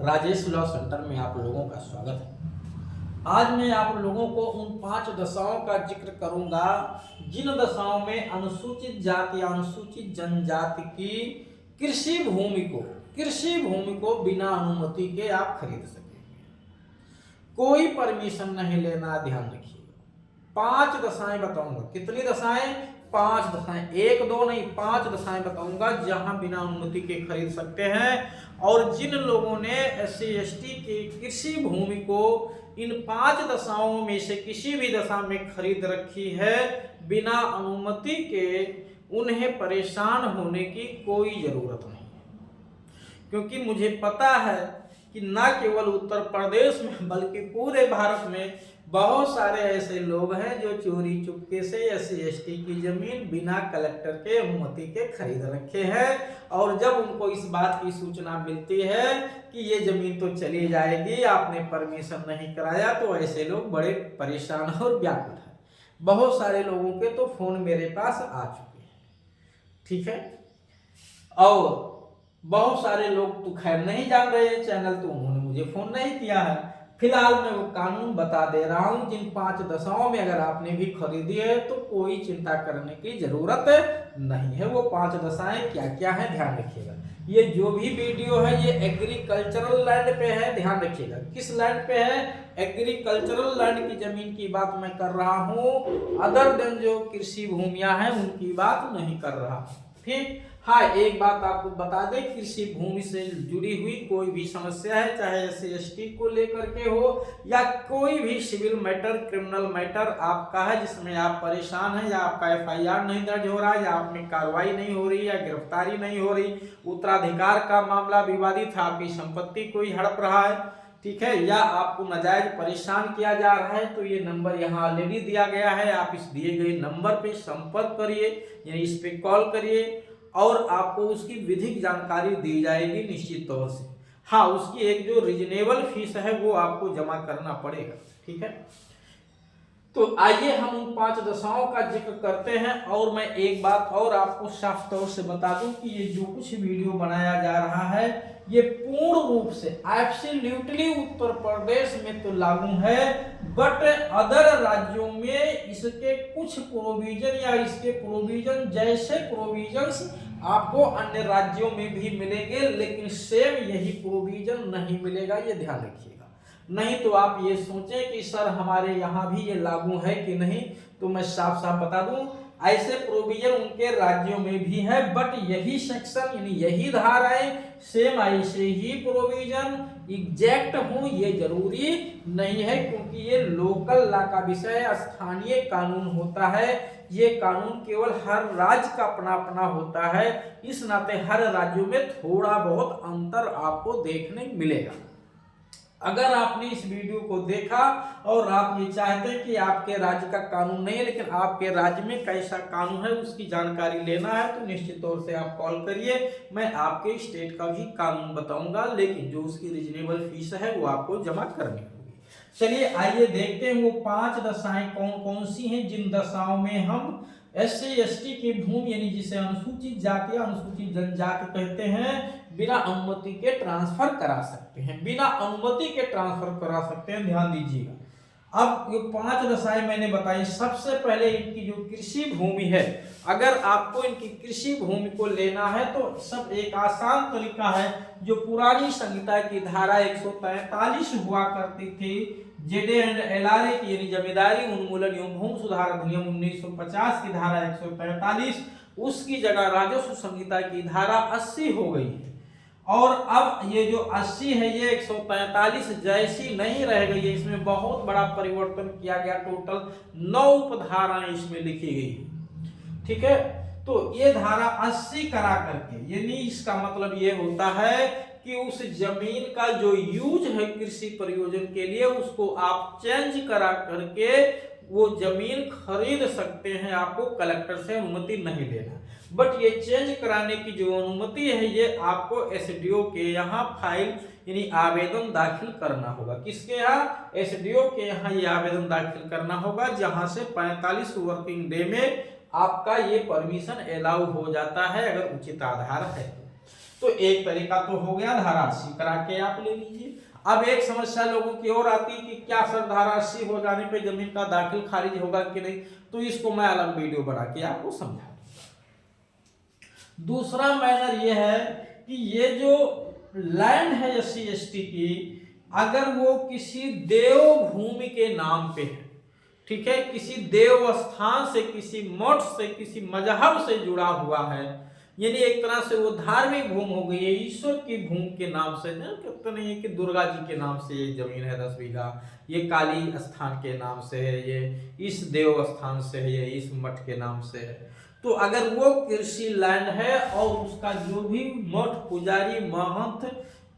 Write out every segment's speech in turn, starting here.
Rajesh law centre में आप लोगों का स्वागत है। आज मैं आप लोगों को उन 5 दशाओं का जिक्र करूंगा जिन दशाओं में अनुसूचित जाति या अनुसूचित जनजाति की कृषि भूमि को बिना अनुमति के आप खरीद सकेंगे। कोई परमिशन नहीं लेना, ध्यान रखिएगा। 5 दशाएं बताऊंगा। कितनी दशाएं? 5 दशाएं, 1 2 नहीं, 5 दशाएं बताऊंगा जहां बिना अनुमति के खरीद सकते हैं। और जिन लोगों ने SC ST की कृषि भूमि को इन 5 दशाओं में से किसी भी दशा में खरीद रखी है बिना अनुमति के, उन्हें परेशान होने की कोई जरूरत नहीं है। क्योंकि मुझे पता है कि न केवल उत्तर प्रदेश में बल्कि पूरे भारत में बहुत सारे ऐसे लोग हैं जो चोरी चुपके से SC ST की जमीन बिना कलेक्टर के अनुमति के खरीद रखे हैं। और जब उनको इस बात की सूचना मिलती है कि ये जमीन तो चली जाएगी, आपने परमिशन नहीं कराया, तो ऐसे लोग बड़े परेशान और व्याकुल हैं। बहुत सारे लोगों के तो फोन मेरे पास आ चुके हैं, ठीक है। और बहुत सारे लोग तो खैर नहीं जान रहे हैं चैनल, तो उन्होंने मुझे फोन नहीं किया है। फिलहाल मैं वो कानून बता दे रहा हूं जिन 5 दशाओं में अगर आपने भी खरीदी है तो कोई चिंता करने की जरूरत नहीं है। वो 5 दशाएं क्या क्या है, ध्यान रखिएगा। ये जो भी वीडियो है ये एग्रीकल्चरल लैंड पे है, ध्यान रखिएगा। किस लैंड पे है? एग्रीकल्चरल लैंड की जमीन की बात मैं कर रहा हूँ, अदर देन जो कृषि भूमियां हैं उनकी बात नहीं कर रहा, ठीक। हाँ, एक बात आपको बता दें, कृषि भूमि से जुड़ी हुई कोई भी समस्या है, चाहे SC ST को लेकर के हो या कोई भी सिविल मैटर, क्रिमिनल मैटर आपका है जिसमें आप परेशान हैं, या आपका FIR नहीं दर्ज हो रहा है, या आप में कार्रवाई नहीं हो रही, या गिरफ्तारी नहीं हो रही, उत्तराधिकार का मामला विवादित है, आपकी संपत्ति कोई हड़प रहा है, ठीक है, या आपको नाजायज परेशान किया जा रहा है, तो ये नंबर यहाँ ऑलरेडी दिया गया है। आप इस दिए गए नंबर पे संपर्क करिए, यानी इस पे कॉल करिए और आपको उसकी विधिक जानकारी दी जाएगी निश्चित तौर से। हाँ, उसकी एक जो रीजनेबल फीस है वो आपको जमा करना पड़ेगा, ठीक है। तो आइए हम उन 5 दशाओं का जिक्र करते हैं। और मैं एक बात और आपको साफ तौर से बता दूं कि ये जो कुछ वीडियो बनाया जा रहा है ये पूर्ण रूप से एब्सोल्युटली उत्तर प्रदेश में तो लागू है, बट अदर राज्यों में इसके कुछ प्रोविजन या इसके प्रोविजन जैसे प्रोविजंस आपको अन्य राज्यों में भी मिलेंगे, लेकिन सेम यही प्रोविजन नहीं मिलेगा, ये ध्यान रखिएगा। नहीं तो आप ये सोचें कि सर हमारे यहाँ भी ये लागू है कि नहीं, तो मैं साफ साफ बता दूं ऐसे प्रोविजन उनके राज्यों में भी है, बट यही सेक्शन यानी यही धाराएं सेम ऐसे ही प्रोविजन एग्जैक्ट हो ये जरूरी नहीं है, क्योंकि ये लोकल लॉ का विषय स्थानीय कानून होता है। ये कानून केवल हर राज्य का अपना अपना होता है, इस नाते हर राज्यों में थोड़ा बहुत अंतर आपको देखने मिलेगा। अगर आपने इस वीडियो को देखा और आप ये चाहते हैं कि आपके राज्य का कानून नहीं है लेकिन आपके राज्य में कैसा कानून है उसकी जानकारी लेना है, तो निश्चित तौर से आप कॉल करिए। मैं आपके स्टेट का भी कानून बताऊंगा, लेकिन जो उसकी रीजनेबल फीस है वो आपको जमा करनी होगी। चलिए आइए देखते हैं वो 5 दशाएं कौन कौन सी हैं जिन दशाओं में हम SC ST की भूमि यानी जिसे अनुसूचित जाति या अनुसूचित जनजाति कहते हैं बिना अनुमति के ट्रांसफर करा सकते हैं, बिना अनुमति के ट्रांसफर करा सकते हैं। ध्यान दीजिएगा। अब ये 5 दशाएं मैंने बताई। सबसे पहले इनकी जो कृषि भूमि है, अगर आपको इनकी कृषि भूमि को लेना है तो सब एक आसान तरीका है। जो पुरानी संहिता की धारा 143 हुआ करती थी, JD एंड LRA की यानी जमींदारी उन्मूलन एवं भूमि सुधार अधिनियम 1950 की धारा 143, उसकी जगह राजस्व संहिता की धारा 80 हो गई है। और अब ये जो 80 है ये 143 जैसी नहीं रह गई है, इसमें बहुत बड़ा परिवर्तन किया गया। टोटल 9 उपधाराएं इसमें लिखी गई है, ठीक है। तो ये धारा 80 करा करके, यानी इसका मतलब ये होता है कि उस जमीन का जो यूज है कृषि प्रयोजन के लिए उसको आप चेंज करा करके वो जमीन खरीद सकते हैं। आपको कलेक्टर से अनुमति नहीं लेना, बट ये चेंज कराने की जो अनुमति है ये आपको SDO के यहाँ फाइल यानी आवेदन दाखिल करना होगा। किसके यहाँ? SDO के यहाँ ये आवेदन दाखिल करना होगा, जहां से 45 वर्किंग डे में आपका ये परमिशन अलाउ हो जाता है अगर उचित आधार है। तो एक तरीका तो हो गया धारा 80 करा के आप ले लीजिए। अब एक समस्या लोगों की और आती है कि क्या सर धारा 80 हो जाने पे जमीन का दाखिल खारिज होगा कि नहीं, तो इसको मैं अलग वीडियो बना के आपको समझा दूंगा। दूसरा मैटर ये है कि ये जो लैंड है SC/ST की, अगर वो किसी देव भूमि के नाम पे है, ठीक है, किसी देव स्थान से, किसी मठ से, किसी मजहब से जुड़ा हुआ है, यानी एक तरह से वो धार्मिक भूमि हो गई है, ईश्वर की भूमि के नाम से, ना कहते नहीं है कि दुर्गा जी के नाम से ये जमीन है 10 बीघा, ये काली स्थान के नाम से है, ये इस देव स्थान से है, ये इस मठ के नाम से है। तो अगर वो कृषि लैंड है और उसका जो भी मठ, पुजारी, महंत,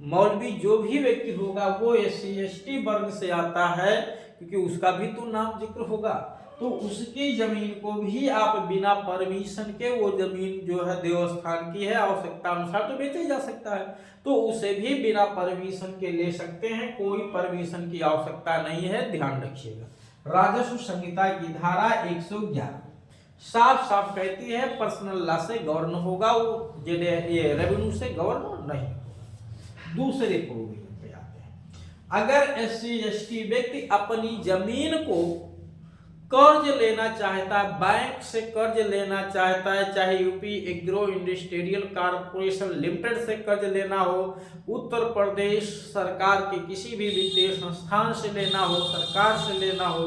मौलवी जो भी व्यक्ति होगा वो SC/ST वर्ग से आता है, क्योंकि उसका भी तो नाम जिक्र होगा, तो उसकी जमीन को भी आप बिना परमिशन के, वो जमीन जो है देवस्थान की है, आवश्यकता अनुसार तो बेचा जा सकता है, तो उसे भी बिना परमिशन के ले सकते हैं, कोई परमिशन की आवश्यकता नहीं है, ध्यान रखिएगा। राजस्व संहिता की धारा 111 साफ साफ कहती है पर्सनल लॉ से गवर्न होगा, वो ये रेवेन्यू से गवर्न नहीं होगा। दूसरे प्रोविजन पे आते हैं। अगर SC/ST व्यक्ति अपनी जमीन को कर्ज लेना चाहता है, बैंक से कर्ज लेना चाहता है, चाहे UP agro industrial corporation limited से कर्ज लेना हो, उत्तर प्रदेश सरकार के किसी भी वित्तीय संस्थान से लेना हो, सरकार से लेना हो,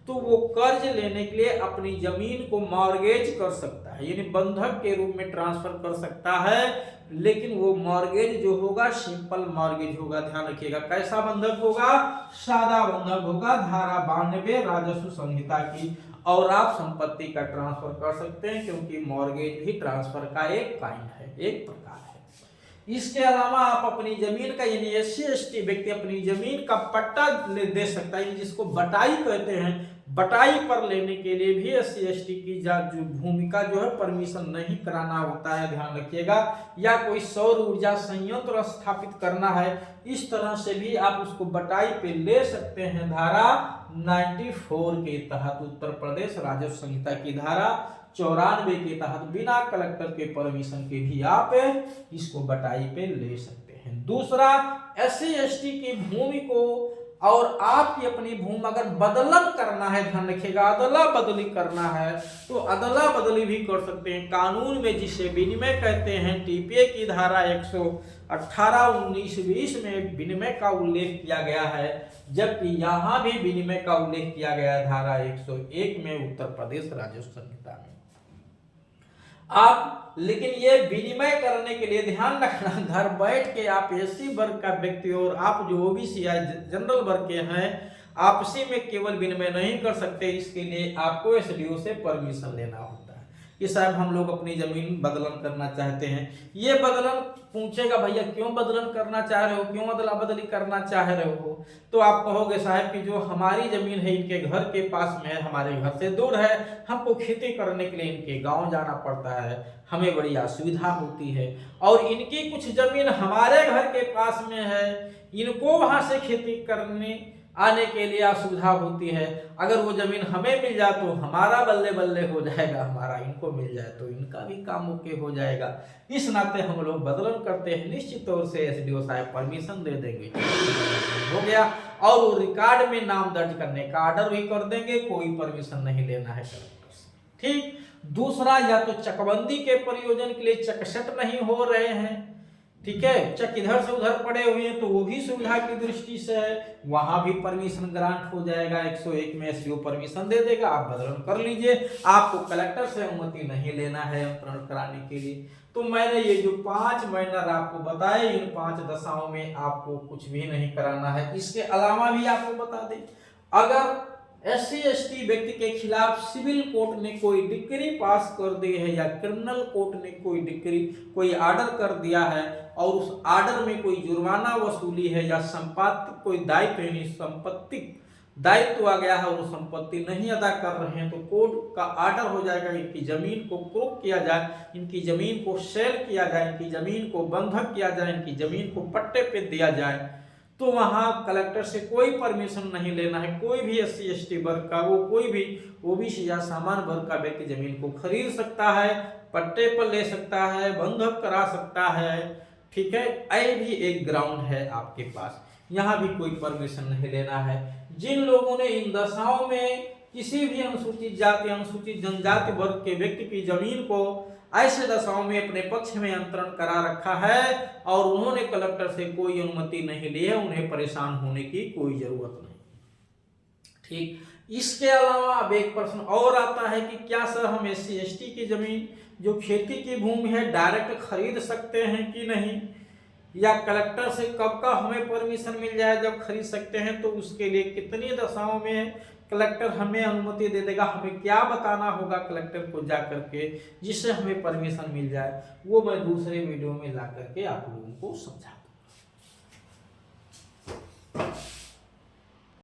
तो वो कर्ज लेने के लिए अपनी जमीन को मॉर्गेज कर सकता है, यानी बंधक के रूप में ट्रांसफर कर सकता है, लेकिन वो मॉर्गेज जो होगा सिंपल मॉर्गेज होगा। ध्यान रखिएगा, कैसा बंधक होगा? सादा बंधक होगा, धारा 92 राजस्व संहिता की। और आप संपत्ति का ट्रांसफर कर सकते हैं, क्योंकि मॉर्गेज भी ट्रांसफर का एक काइंड है, एक प्रकार है। इसके अलावा आप अपनी जमीन का, यानी SC/ST व्यक्ति अपनी जमीन का पट्टा दे सकता है, जिसको बटाई कहते हैं। बटाई पर लेने के लिए भी SC/ST की जो भूमिका जो है परमिशन नहीं कराना होता है, ध्यान रखिएगा। या कोई सौर ऊर्जा संयंत्र स्थापित करना है, इस तरह से भी आप उसको बटाई पे ले सकते हैं, धारा 94 के तहत। उत्तर प्रदेश राजस्व संहिता की धारा 94 के तहत बिना कलेक्टर के परमिशन के भी आप इसको बटाई पे ले सकते हैं। दूसरा, SC/ST की भूमि को और आपकी अपनी भूमि अगर बदलन करना है, ध्यान रखिएगा, अदला बदली करना है, तो अदला बदली भी कर सकते हैं। कानून में जिसे विनिमय कहते हैं, TPA की धारा 118, 19, 20 में विनिमय का उल्लेख किया गया है, जबकि यहाँ भी विनिमय का उल्लेख किया गया है धारा 101 में उत्तर प्रदेश राजस्व संहिता में। आप लेकिन ये विनिमय करने के लिए ध्यान रखना, घर बैठ के आप SC वर्ग का व्यक्ति और आप जो OBC या जनरल वर्ग के हैं, आपसी में केवल विनिमय नहीं कर सकते। इसके लिए आपको SDO से परमिशन लेना होता है कि साहब हम लोग अपनी जमीन बदलन करना चाहते हैं। ये बदलन पूछेगा, भैया क्यों बदलन करना चाह रहे हो, क्यों अदला बदली करना चाह रहे हो, तो आप कहोगे साहब कि जो हमारी जमीन है इनके घर के पास में है, हमारे घर से दूर है, हमको खेती करने के लिए इनके गांव जाना पड़ता है, हमें बड़ी असुविधा होती है, और इनकी कुछ जमीन हमारे घर के पास में है, इनको वहां से खेती करने आने के लिए असुविधा होती है। अगर वो जमीन हमें मिल जाए तो हमारा बल्ले बल्ले हो जाएगा, हमारा इनको मिल जाए तो इनका भी काम ओके हो जाएगा। इस नाते हम लोग बदलन करते हैं, निश्चित तौर से SDO साहब परमिशन दे देंगे, हो गया। और वो रिकॉर्ड में नाम दर्ज करने का ऑर्डर भी कर देंगे, कोई परमिशन नहीं लेना है कलेक्टर से, ठीक। दूसरा, या तो चकबंदी के प्रयोजन के लिए चकसट नहीं हो रहे हैं, ठीक है, चक इधर से उधर पड़े हुए हैं, तो वो भी सुविधा की दृष्टि से है, वहां भी परमिशन ग्रांट हो जाएगा। 101 में SDO परमिशन दे देगा, आप बदलन कर लीजिए, आपको कलेक्टर से अनुमति नहीं लेना है अंतरण कराने के लिए। तो मैंने ये जो 5 मैनर आपको बताए, इन 5 दशाओं में आपको कुछ भी नहीं कराना है। इसके अलावा भी आपको बता दें, अगर SC/ST व्यक्ति के खिलाफ सिविल कोर्ट ने कोई डिक्री पास कर दी है, या क्रिमिनल कोर्ट ने कोई ऑर्डर कर दिया है, और उस ऑर्डर में कोई जुर्माना वसूली है, या संपत्ति कोई दायित्व, यानी संपत्तिक दायित्व आ गया है और संपत्ति नहीं अदा कर रहे हैं, तो कोर्ट का ऑर्डर हो जाएगा इनकी जमीन को क्रोक किया जाए, इनकी जमीन को सेल किया जाए, इनकी जमीन को बंधक किया जाए, इनकी जमीन को पट्टे पे दिया जाए। तो वहां कलेक्टर से कोई परमिशन नहीं लेना है। कोई भी SC/ST वर्ग का, वो कोई भी OBC या सामान्य वर्ग का व्यक्ति जमीन को खरीद सकता है, पट्टे पर ले सकता है, बंधक करा सकता है, ठीक है, ऐ भी एक ग्राउंड है आपके पास, यहाँ भी कोई परमिशन नहीं लेना है। जिन लोगों ने इन दशाओं में किसी भी अनुसूचित जाति अनुसूचित जनजाति वर्ग के व्यक्ति की जमीन को ऐसे दशाओं में अपने पक्ष में अंतरण करा रखा है और उन्होंने कलेक्टर से कोई अनुमति नहीं ली है, उन्हें परेशान होने की कोई जरूरत नहीं। ठीक, इसके अलावा अब एक प्रश्न और आता है कि क्या सर हम SC ST की जमीन जो खेती की भूमि है डायरेक्ट खरीद सकते हैं कि नहीं, या कलेक्टर से कब का हमें परमिशन मिल जाए जब खरीद सकते हैं, तो उसके लिए कितनी दशाओं में कलेक्टर हमें अनुमति दे देगा, हमें क्या बताना होगा कलेक्टर को जा करके जिससे हमें परमिशन मिल जाए, वो मैं दूसरे वीडियो में ला करके आप लोगों को समझा दूंगा।